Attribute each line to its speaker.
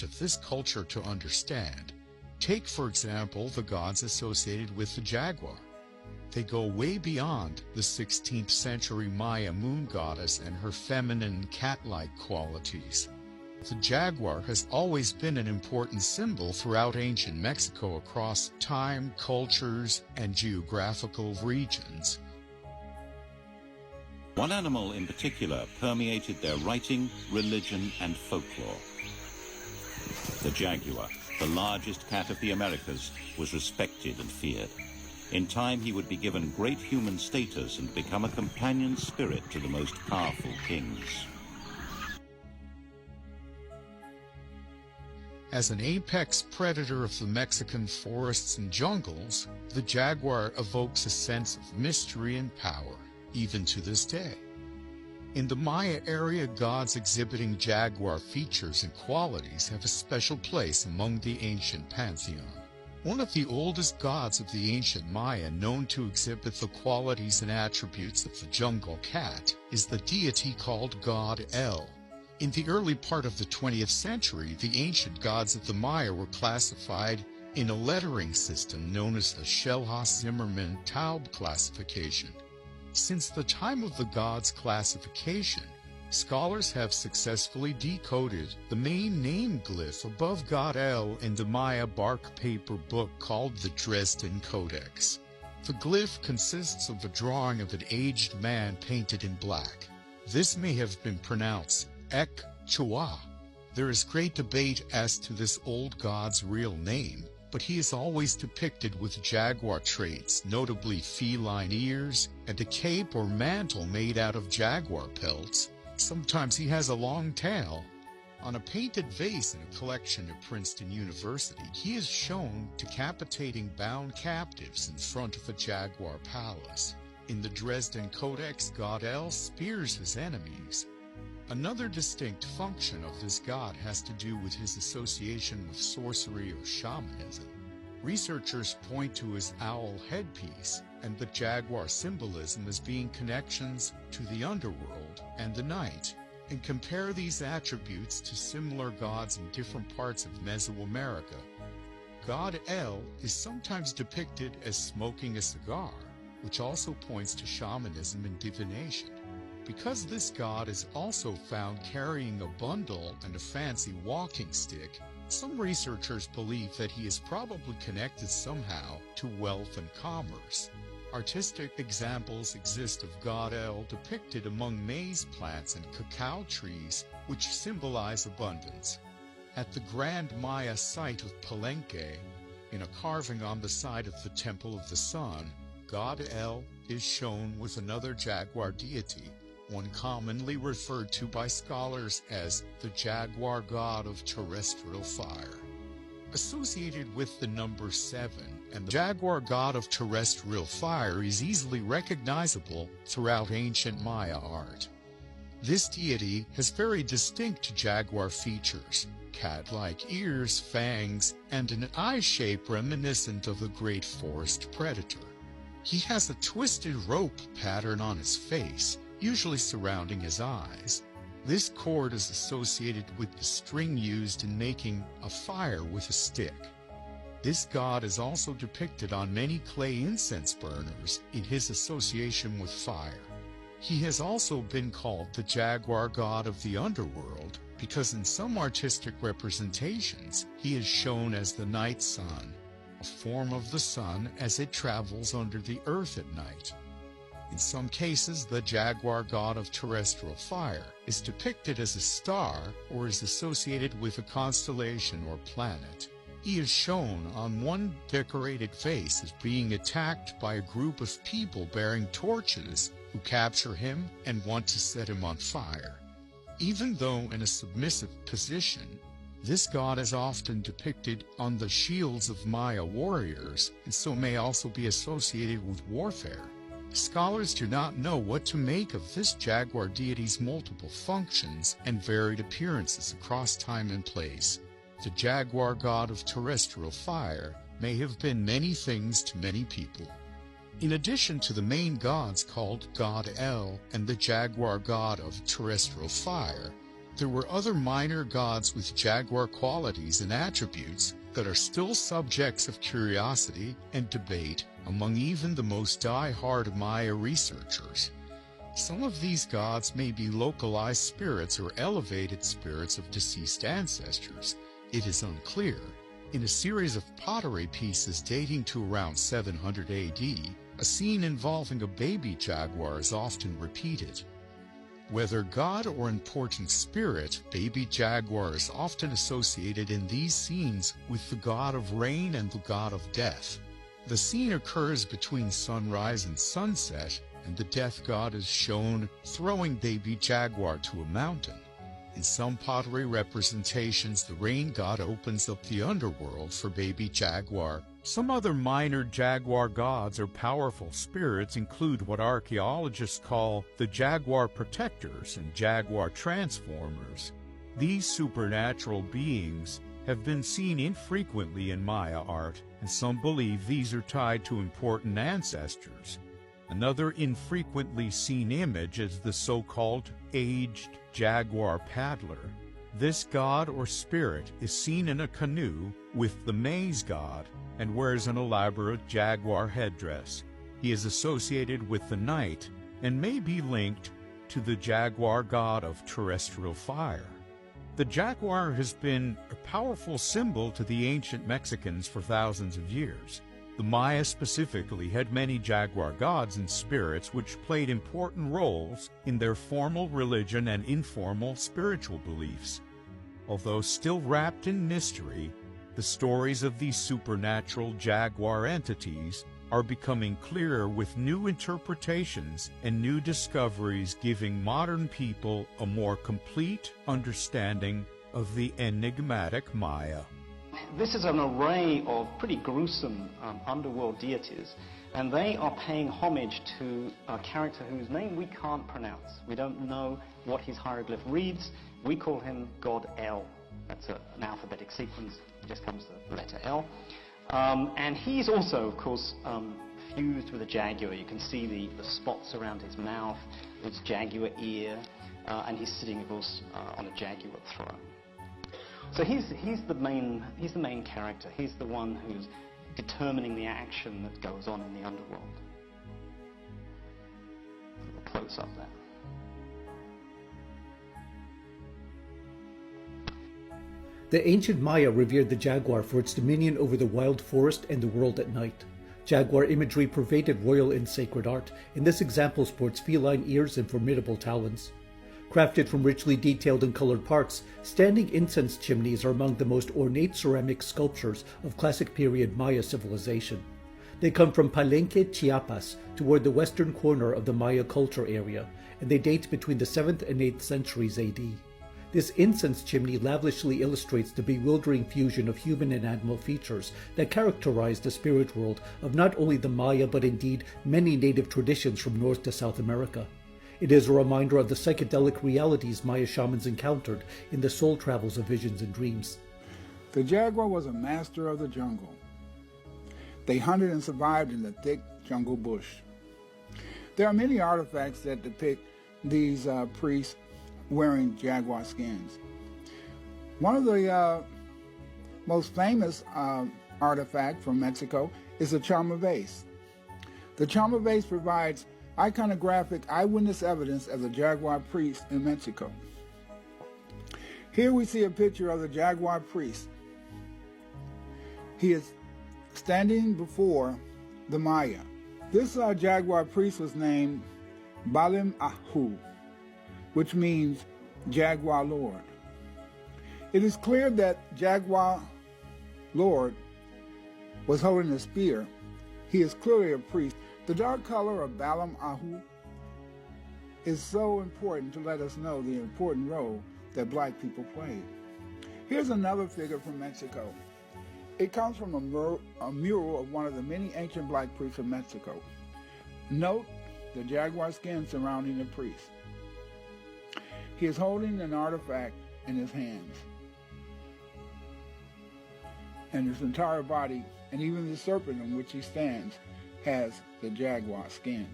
Speaker 1: of this culture to understand. Take, for example, the gods associated with the jaguar. They go way beyond the 16th century Maya moon goddess and her feminine cat-like qualities. The jaguar has always been an important symbol throughout ancient Mexico across time, cultures, and geographical regions.
Speaker 2: One animal in particular permeated their writing, religion, and folklore. The jaguar, the largest cat of the Americas, was respected and feared. In time, he would be given great human status and become a companion spirit to the most powerful kings.
Speaker 1: As an apex predator of the Mexican forests and jungles, the jaguar evokes a sense of mystery and power, even to this day. In the Maya area, gods exhibiting jaguar features and qualities have a special place among the ancient pantheon. One of the oldest gods of the ancient Maya known to exhibit the qualities and attributes of the jungle cat is the deity called God El. In the early part of the 20th century, the ancient gods of the Maya were classified in a lettering system known as the Schellhas-Zimmermann-Taube classification. Since the time of the gods classification, scholars have successfully decoded the main name glyph above God El in the Maya bark paper book called the Dresden Codex. The glyph consists of a drawing of an aged man painted in black. This may have been pronounced Ek Chua. There is great debate as to this old god's real name, but he is always depicted with jaguar traits, notably feline ears, and a cape or mantle made out of jaguar pelts. Sometimes he has a long tail. On a painted vase in a collection at Princeton University, he is shown decapitating bound captives in front of a jaguar palace. In the Dresden Codex, God El spears his enemies. Another distinct function of this god has to do with his association with sorcery or shamanism. Researchers point to his owl headpiece and the jaguar symbolism as being connections to the underworld and the night, and compare these attributes to similar gods in different parts of Mesoamerica. God El is sometimes depicted as smoking a cigar, which also points to shamanism and divination. Because this god is also found carrying a bundle and a fancy walking stick, some researchers believe that he is probably connected somehow to wealth and commerce. Artistic examples exist of God El depicted among maize plants and cacao trees, which symbolize abundance. At the Grand Maya site of Palenque, in a carving on the side of the Temple of the Sun, God El is shown with another jaguar deity, one commonly referred to by scholars as the jaguar god of terrestrial fire. Associated with the number 7 and the jaguar god of terrestrial fire is easily recognizable throughout ancient Maya art. This deity has very distinct jaguar features, cat-like ears, fangs, and an eye shape reminiscent of the great forest predator. He has a twisted rope pattern on his face, usually surrounding his eyes. This cord is associated with the string used in making a fire with a stick. This god is also depicted on many clay incense burners in his association with fire. He has also been called the jaguar god of the underworld because in some artistic representations he is shown as the night sun, a form of the sun as it travels under the earth at night. In some cases, the jaguar god of terrestrial fire is depicted as a star or is associated with a constellation or planet. He is shown on one decorated vase as being attacked by a group of people bearing torches who capture him and want to set him on fire. Even though in a submissive position, this god is often depicted on the shields of Maya warriors and so may also be associated with warfare. Scholars do not know what to make of this jaguar deity's multiple functions and varied appearances across time and place. The jaguar god of terrestrial fire may have been many things to many people. In addition to the main gods called God El and the jaguar god of terrestrial fire, There were other minor gods with jaguar qualities and attributes that are still subjects of curiosity and debate among even the most die-hard Maya researchers. Some of these gods may be localized spirits or elevated spirits of deceased ancestors. It is unclear. In a series of pottery pieces dating to around 700 AD, a scene involving a baby jaguar is often repeated. Whether god or important spirit, baby jaguar is often associated in these scenes with the god of rain and the god of death. The scene occurs between sunrise and sunset, and the death god is shown throwing baby jaguar to a mountain. In some pottery representations, the rain god opens up the underworld for baby jaguar. Some other minor jaguar gods or powerful spirits include what archaeologists call the jaguar protectors and jaguar transformers. These supernatural beings have been seen infrequently in Maya art, and some believe these are tied to important ancestors. Another infrequently seen image is the so-called aged jaguar paddler. This god or spirit is seen in a canoe with the maize god and wears an elaborate jaguar headdress. He is associated with the night and may be linked to the jaguar god of terrestrial fire. The jaguar has been a powerful symbol to the ancient Mexicans for thousands of years. The Maya specifically had many jaguar gods and spirits which played important roles in their formal religion and informal spiritual beliefs. Although still wrapped in mystery, the stories of these supernatural jaguar entities are becoming clearer with new interpretations and new discoveries, giving modern people a more complete understanding of the enigmatic Maya.
Speaker 3: This is an array of pretty gruesome underworld deities, and they are paying homage to a character whose name we can't pronounce. We don't know what his hieroglyph reads. We call him God El. That's an alphabetic sequence. It just comes the letter L. And he's also, of course, fused with a jaguar. You can see the spots around his mouth, his jaguar ear, and he's sitting, of course, on a jaguar throne. So he's the main character. He's the one who's determining the action that goes on in the underworld. A close up there.
Speaker 4: The ancient Maya revered the jaguar for its dominion over the wild forest and the world at night. Jaguar imagery pervaded royal and sacred art, and this example sports feline ears and formidable talons. Crafted from richly detailed and colored parts, standing incense chimneys are among the most ornate ceramic sculptures of classic period Maya civilization. They come from Palenque, Chiapas, toward the western corner of the Maya culture area, and they date between the 7th and 8th centuries AD. This incense chimney lavishly illustrates the bewildering fusion of human and animal features that characterize the spirit world of not only the Maya but indeed many native traditions from North to South America. It is a reminder of the psychedelic realities Maya shamans encountered in the soul travels of visions and dreams.
Speaker 5: The jaguar was a master of the jungle. They hunted and survived in the thick jungle bush. There are many artifacts that depict these priests wearing jaguar skins. One of the most famous artifact from Mexico is the Chama vase. The Chama vase provides iconographic eyewitness evidence of the jaguar priest in Mexico. Here we see a picture of the jaguar priest. He is standing before the Maya. This jaguar priest was named Balim Ahu, which means Jaguar Lord. It is clear that Jaguar Lord was holding a spear. He is clearly a priest. The dark color of Balim Ahu is so important to let us know the important role that black people played. Here's another figure from Mexico. It comes from a mural of one of the many ancient black priests of Mexico. Note the jaguar skin surrounding the priest. He is holding an artifact in his hands. And his entire body, and even the serpent on which he stands, has the jaguar skin.